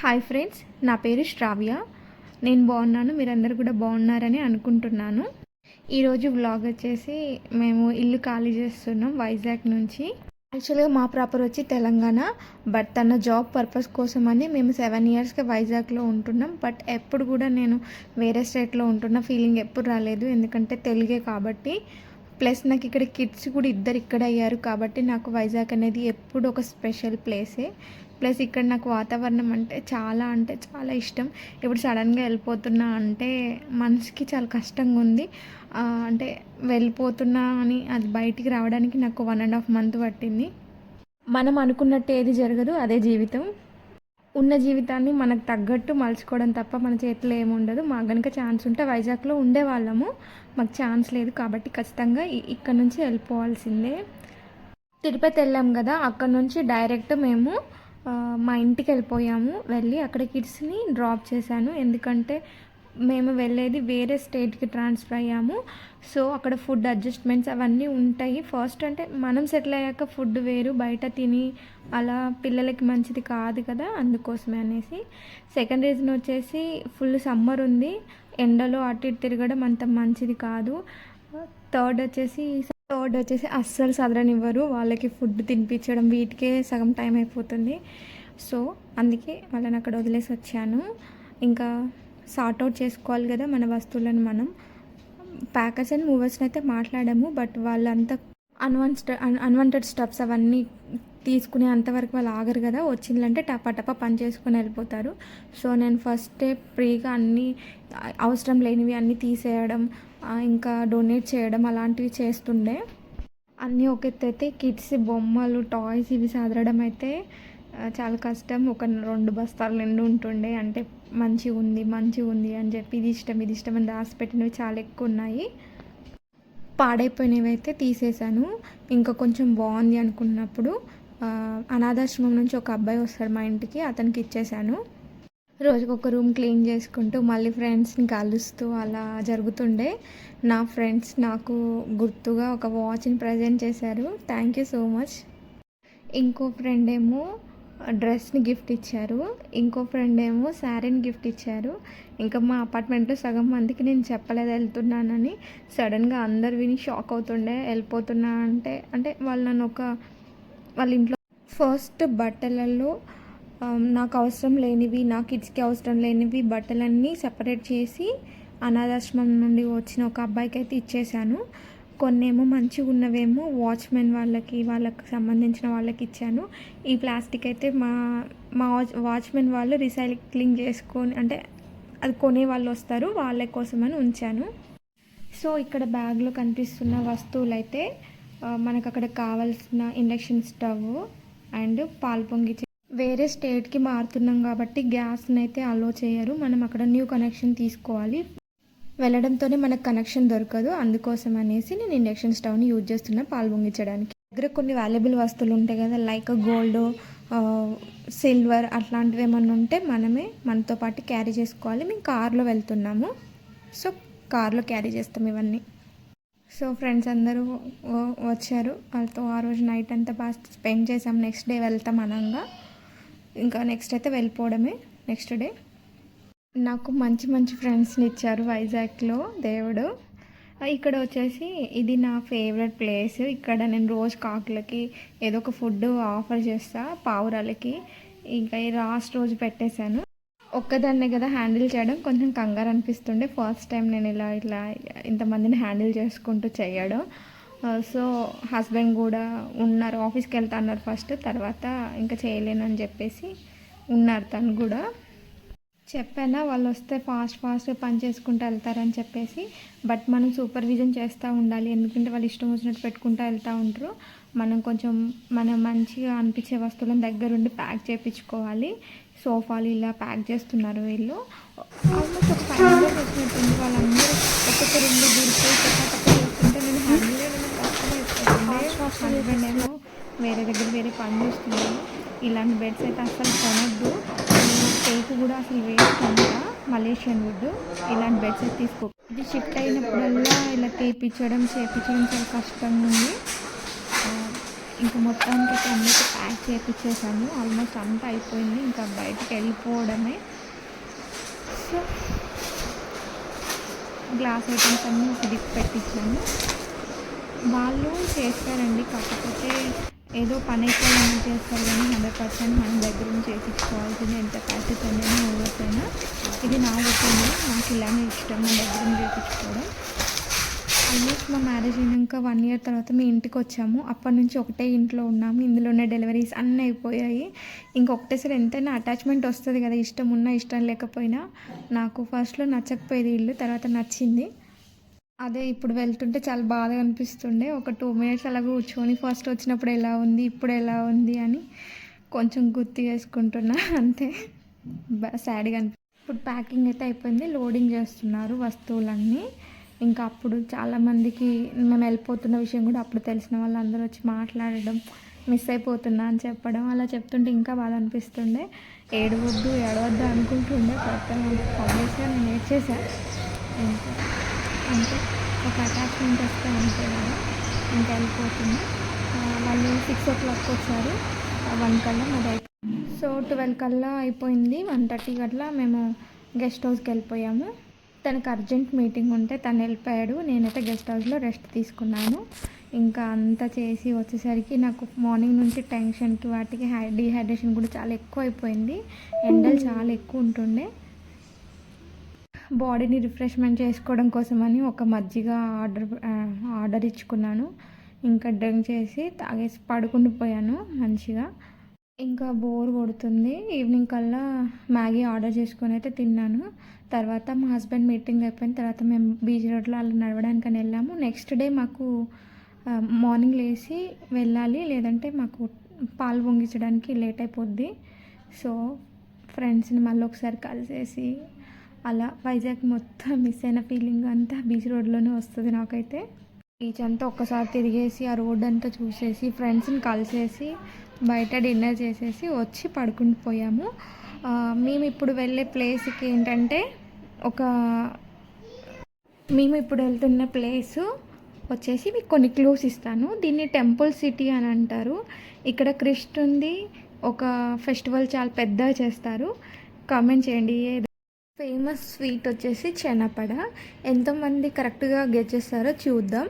Hi friends, నా పేరు శ్రావ్య. నేను బాగున్నాను, మీరందరూ కూడా బాగున్నారని అనుకుంటున్నాను. ఈరోజు వ్లాగ్ వచ్చేసి మేము ఇల్లు ఖాళీ చేస్తున్నాం వైజాగ్ నుంచి. యాక్చువల్గా మా ప్రాపర్ వచ్చి తెలంగాణ, బట్ తన జాబ్ పర్పస్ కోసం అని మేము 7 ఇయర్స్గా వైజాగ్లో ఉంటున్నాం. బట్ ఎప్పుడు కూడా నేను వేరే స్టేట్లో ఉంటున్న ఫీలింగ్ ఎప్పుడు రాలేదు, ఎందుకంటే తెలుగే కాబట్టి. ప్లస్ నాకు ఇక్కడ కిడ్స్ కూడా ఇద్దరు ఇక్కడ అయ్యారు కాబట్టి నాకు వైజాగ్ అనేది ఎప్పుడు ఒక స్పెషల్ ప్లేసే. ప్లస్ ఇక్కడ నాకు వాతావరణం అంటే చాలా ఇష్టం. ఇప్పుడు సడన్గా వెళ్ళిపోతున్నా అంటే మనసుకి చాలా కష్టంగా ఉంది. అంటే వెళ్ళిపోతున్నా అని అది బయటికి రావడానికి నాకు 1.5 మంత్ పట్టింది. మనం అనుకున్నట్టు ఏది జరగదు, అదే జీవితం. ఉన్న జీవితాన్ని మనకు తగ్గట్టు మలుచుకోవడం తప్ప మన చేతిలో ఏముండదు. మాకు కనుక ఛాన్స్ ఉంటే వైజాగ్లో ఉండేవాళ్ళము, మాకు ఛాన్స్ లేదు కాబట్టి ఖచ్చితంగా ఇక్కడ నుంచి వెళ్ళిపోవాల్సిందే. తిరుపతి వెళ్ళాం కదా, అక్కడ నుంచి డైరెక్ట్ మేము మా ఇంటికి వెళ్ళిపోయాము. వెళ్ళి అక్కడ కిడ్స్ని డ్రాప్ చేశాను, ఎందుకంటే మేము వెళ్ళేది వేరే స్టేట్కి ట్రాన్స్ఫర్ అయ్యాము. సో అక్కడ ఫుడ్ అడ్జస్ట్మెంట్స్ అవన్నీ ఉంటాయి. ఫస్ట్ అంటే మనం సెటిల్ అయ్యాక ఫుడ్ వేరు, బయట తిని అలా పిల్లలకి మంచిది కాదు కదా, అందుకోసమే అనేసి. సెకండ్ రీజన్ వచ్చేసి ఫుల్ సమ్మర్ ఉంది, ఎండలో అటు ఇటు తిరగడం అంత మంచిది కాదు. థర్డ్ వచ్చేసి అస్సలు సదరనివ్వరు, వాళ్ళకి ఫుడ్ తినిపించడం వీటికే సగం టైం అయిపోతుంది. సో అందుకే వాళ్ళని అక్కడ వదిలేసి వచ్చాను. ఇంకా సార్ట్అవుట్ చేసుకోవాలి కదా మన వస్తువులను మనం. ప్యాకర్స్ అండ్ మూవర్స్ని అయితే మాట్లాడాము, బట్ వాళ్ళంతా అన్వాంటెడ్ స్టెప్స్ అవన్నీ తీసుకునే అంతవరకు వాళ్ళు ఆగరు కదా, వచ్చిందంటే టపా పని చేసుకొని వెళ్ళిపోతారు. సో నేను ఫస్టే ఫ్రీగా అన్నీ అవసరం లేనివి అన్నీ తీసేయడం, ఇంకా డొనేట్ చేయడం అలాంటివి చేస్తుండే. అన్నీ ఒక ఎత్తు అయితే కిడ్స్ బొమ్మలు టాయ్స్ ఇవి సదరడం అయితే చాలా కష్టం. ఒక 2 బస్తాలు నిండు ఉంటుండే, అంటే మంచిగా ఉంది అని చెప్పి ఇది ఇష్టం అని దాచిపెట్టినవి చాలా ఎక్కువ ఉన్నాయి. పాడైపోయినవి అయితే తీసేసాను. ఇంకా కొంచెం బాగుంది అనుకున్నప్పుడు అనాథాశ్రమం నుంచి ఒక అబ్బాయి వస్తాడు మా ఇంటికి, అతనికి ఇచ్చేసాను. రోజుకు ఒక రూమ్ క్లీన్ చేసుకుంటూ మళ్ళీ ఫ్రెండ్స్ని కలుస్తూ అలా జరుగుతుండే. నా ఫ్రెండ్స్ నాకు గుర్తుగా ఒక వాచ్ని ప్రజెంట్ చేశారు, థ్యాంక్ యూ సో మచ్. ఇంకో ఫ్రెండ్ ఏమో డ్రెస్ని గిఫ్ట్ ఇచ్చారు, ఇంకో ఫ్రెండ్ ఏమో శారీని గిఫ్ట్ ఇచ్చారు. ఇంకా మా అపార్ట్మెంట్లో సగం మందికి నేను చెప్పలేదు వెళ్తున్నానని. సడన్గా అందరు విని షాక్ అవుతుండే వెళ్ళిపోతున్నా అంటే వాళ్ళు నన్ను వాళ్ళ ఇంట్లో ఫస్ట్ బట్టలలో నాకు అవసరం లేనివి, నా కిడ్స్కి అవసరం లేనివి బట్టలన్నీ సపరేట్ చేసి అనాథాశ్రమం నుండి వచ్చిన ఒక అబ్బాయికి అయితే ఇచ్చేసాను. కొన్నేమో మంచిగా ఉన్నవేమో వాచ్మెన్ వాళ్ళకి సంబంధించిన వాళ్ళకి ఇచ్చాను. ఈ ప్లాస్టిక్ అయితే మా వాచ్మెన్ వాళ్ళు రీసైక్లింగ్ చేసుకొని, అంటే అది కొనే వాళ్ళు వస్తారు, వాళ్ళ కోసమని ఉంచాను. సో ఇక్కడ బ్యాగ్లో కనిపిస్తున్న వస్తువులు అయితే మనకు అక్కడ కావాల్సిన ఇండక్షన్ స్టవ్ అండ్ పాలు పొంగిచ్చే. వేరే స్టేట్కి మారుతున్నాం కాబట్టి గ్యాస్ని అయితే అలో చేయరు, మనం అక్కడ న్యూ కనెక్షన్ తీసుకోవాలి. వెళ్ళడంతోనే మనకు కనెక్షన్ దొరకదు, అందుకోసం అనేసి నేను ఇండక్షన్ స్టవ్ని యూజ్ చేస్తున్నా పాలు పొంగించడానికి. దగ్గర కొన్ని వాల్యుబుల్ వస్తువులు ఉంటాయి కదా, లైక్ గోల్డ్, సిల్వర్ అట్లాంటివి ఏమన్నా ఉంటే మనతో పాటు క్యారీ చేసుకోవాలి. మేము కార్లో వెళ్తున్నాము, సో కార్లో క్యారీ చేస్తాం ఇవన్నీ. సో ఫ్రెండ్స్ అందరూ వచ్చారు, వాళ్ళతో ఆ రోజు నైట్ అంతా బాగా స్పెండ్ చేసాం. నెక్స్ట్ డే వెళ్తాం అనంగా, ఇంకా నెక్స్ట్ అయితే వెళ్ళిపోవడమే. నెక్స్ట్ డే నాకు మంచి ఫ్రెండ్స్ని ఇచ్చారు వైజాగ్లో దేవుడు. ఇక్కడ వచ్చేసి ఇది నా ఫేవరెట్ ప్లేస్. ఇక్కడ నేను రోజు కాకులకి ఏదో ఒక ఫుడ్ ఆఫర్ చేస్తా, పావురాలకి. ఇంకా ఈ లాస్ట్ రోజు పెట్టేశాను. ఒక్కదాన్నే కదా హ్యాండిల్ చేయడం కొంచెం కంగారు అనిపిస్తుండే, ఫస్ట్ టైం నేను ఇలా ఇంతమందిని హ్యాండిల్ చేసుకుంటూ చేయడం. సో హస్బెండ్ కూడా ఉన్నారు, ఆఫీస్కి వెళ్తా అన్నారు ఫస్ట్, తర్వాత ఇంకా చేయలేనని చెప్పేసి ఉన్నారు. తను కూడా చెప్పానా వాళ్ళు వస్తే ఫాస్ట్ పని చేసుకుంటూ వెళ్తారని చెప్పేసి. బట్ మనం సూపర్విజన్ చేస్తూ ఉండాలి, ఎందుకంటే వాళ్ళు ఇష్టం వచ్చినట్టు పెట్టుకుంటూ వెళ్తూ ఉంటారు. మనం మంచిగా అనిపించే వస్తువులను దగ్గరుండి ప్యాక్ చేయించుకోవాలి. సోఫాలు ఇలా ప్యాక్ చేస్తున్నారు వీళ్ళు. ఆల్మోస్ట్ ఒక 5 మెంబర్స్ వచ్చినట్టుంది. వాళ్ళందరూ ఒక్కొక్క రూమ్లో దూరిపోయి చేస్తుంటే నేను హ్యాండిల్ చేయడం కష్టమైపోతుంది. హస్బెండ్ ఏమో వేరే పని చేస్తున్నాను. ఇలాంటి బెడ్స్ అయితే అసలు కొనొద్దు, టేకు కూడా అసలు వేస్ట్ అంట, మలేషియన్ వుడ్. ఇలాంటి బెడ్స్ అయితే తీసుకో. ఇది షిఫ్ట్ అయినప్పుడల్లా ఇలా చేయించడం చాలా కష్టంగా ఉంది. ఇంకా మొత్తానికి అయితే అన్నిటి ప్యాక్ చేయించేసాము. ఆల్మోస్ట్ అంతా అయిపోయింది, ఇంకా బయటికి వెళ్ళిపోవడమే. సో గ్లాస్ ఐటమ్స్ అన్నీ ఒక దిక్కు పెట్టించాను. వాళ్ళు చేస్తారండి, కాకపోతే ఏదో పని అయిపోయినా చేస్తారు, కానీ 100% మన దగ్గర నుంచి చేయించుకోవాల్సింది, ఎంత ప్యాకెట్ అనేది ఓవర్పోయినా. ఇది నా ఒపీనియన్, నాకు ఇలానే ఇష్టం మన దగ్గర నుంచి చేయించుకోవడం. ఆల్మోస్ట్ మా మ్యారేజ్ అయినాక 1 ఇయర్ తర్వాత మీ ఇంటికి వచ్చాము. అప్పటి నుంచి ఒకటే ఇంట్లో ఉన్నాము. ఇందులోనే డెలివరీస్ అన్నీ అయిపోయాయి. ఇంకొకటేసారి ఎంతైనా అటాచ్మెంట్ వస్తుంది కదా, ఇష్టం ఉన్నా ఇష్టం లేకపోయినా. నాకు ఫస్ట్లో నచ్చకపోయేది ఇల్లు, తర్వాత నచ్చింది. అదే ఇప్పుడు వెళ్తుంటే చాలా బాధగా అనిపిస్తుండే. ఒక 2 మినిట్స్ అలా కూర్చొని ఫస్ట్ వచ్చినప్పుడు ఎలా ఉంది, ఇప్పుడు ఎలా ఉంది అని కొంచెం గుర్తు చేసుకుంటున్నా అంతే. సాడ్గా ఇప్పుడు ప్యాకింగ్ అయితే అయిపోయింది, లోడింగ్ చేస్తున్నారు వస్తువులన్నీ. ఇంకా అప్పుడు చాలామందికి మేము వెళ్ళిపోతున్న విషయం కూడా అప్పుడు తెలిసిన వాళ్ళందరూ వచ్చి మాట్లాడడం, మిస్ అయిపోతున్నా అని చెప్పడం, అలా చెప్తుంటే ఇంకా బాధ అనిపిస్తుండే. ఏడవద్దు అనుకుంటుండే, బట్ ఆబ్వియస్గా నేను ఏడ్చేసాను. ఇంకా అంటే ఒక అటాచ్మెంట్ వస్తే అంతే కదా, ఇంకా వెళ్ళిపోతుంది. వాళ్ళు 6 o'clock వచ్చారు, 1 కల్లా మాది అయిపోయింది. సో 12 కల్లా అయిపోయింది. 1:30 గట్లా మేము గెస్ట్ హౌస్కి వెళ్ళిపోయాము. తనకు అర్జెంట్ మీటింగ్ ఉంటే తను వెళ్ళిపోయాడు. నేనైతే గెస్ట్ హౌస్లో రెస్ట్ తీసుకున్నాను. ఇంకా అంతా చేసి వచ్చేసరికి నాకు మార్నింగ్ నుంచి టెన్షన్కి వాటికి డీహైడ్రేషన్ కూడా చాలా ఎక్కువ అయిపోయింది. ఎండలు చాలా ఎక్కువ ఉంటుండే. బాడీని రిఫ్రెష్మెంట్ చేసుకోవడం కోసమని ఒక మజ్జిగ ఆర్డర్ ఇచ్చుకున్నాను. ఇంకా డ్రింక్ చేసి తాగేసి పడుకుని పోయాను మంచిగా. ఇంకా బోర్ కొడుతుంది. ఈవినింగ్ కల్లా మ్యాగీ ఆర్డర్ చేసుకొని అయితే తిన్నాను. తర్వాత మా హస్బెండ్ మీటింగ్ అయిపోయిన తర్వాత మేము బీచ్ రోడ్లో అలా నడవడానికని వెళ్ళాము. నెక్స్ట్ డే మాకు మార్నింగ్ లేచి వెళ్ళాలి, లేదంటే మాకు పాలు పొంగించడానికి లేట్ అయిపోద్ది. సో ఫ్రెండ్స్ని మళ్ళీ ఒకసారి కలిసేసి అలా వైజాగ్ మొత్తం మిస్ అయిన ఫీలింగ్ అంతా బీచ్ రోడ్లోనే వస్తుంది నాకైతే. బీచ్ అంతా ఒక్కసారి తిరిగేసి ఆ రోడ్ అంతా చూసేసి ఫ్రెండ్స్ని కలిసేసి బయట డిన్నర్ చేసేసి వచ్చి పడుకుని పోయాము. మేము ఇప్పుడు వెళ్ళే ప్లేస్కి ఏంటంటే మేము ఇప్పుడు వెళ్తున్న ప్లేసు వచ్చేసి మీకు కొన్ని క్లూస్ ఇస్తాను. దీన్ని టెంపుల్ సిటీ అని అంటారు. ఇక్కడ కృష్ణుంది ఒక ఫెస్టివల్ చాలా పెద్దగా చేస్తారు. కామెంట్ చేయండి. ఫేమస్ స్వీట్ వచ్చేసి చెనపడ. ఎంతమంది కరెక్ట్గా గెస్ చేస్తారో చూద్దాం.